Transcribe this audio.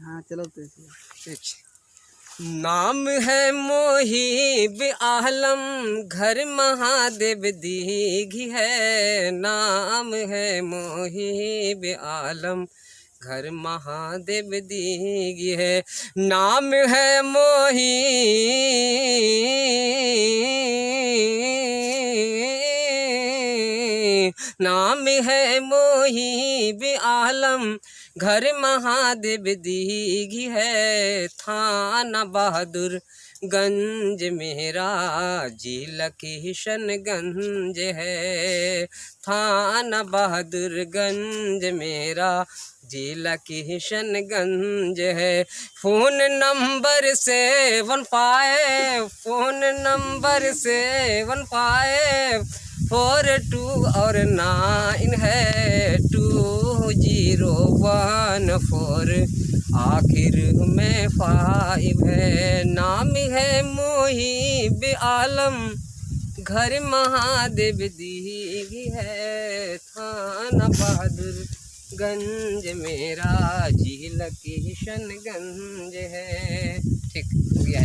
हाँ चलो तो ठीक। नाम है मोहिब आलम, घर महादेव दीघी है। नाम है मोहिब आलम, घर महादेव दीघी है। नाम है मोही नाम है मोहिब आलम, घर महादेव दीघी है। थाना बहादुर गंज मेरा, जिला किशनगंज है। थाना बहादुर गंज मेरा, जिला किशनगंज है। फ़ोन नंबर 75, फ़ोन नंबर 7542 और 9 है 2014, आखिर में 5 है। नाम है मोहिब आलम, घर महादेव दीघी है। थाना बहादुर गंज मेरा, जिला किशनगंज है। ठीक हो गया।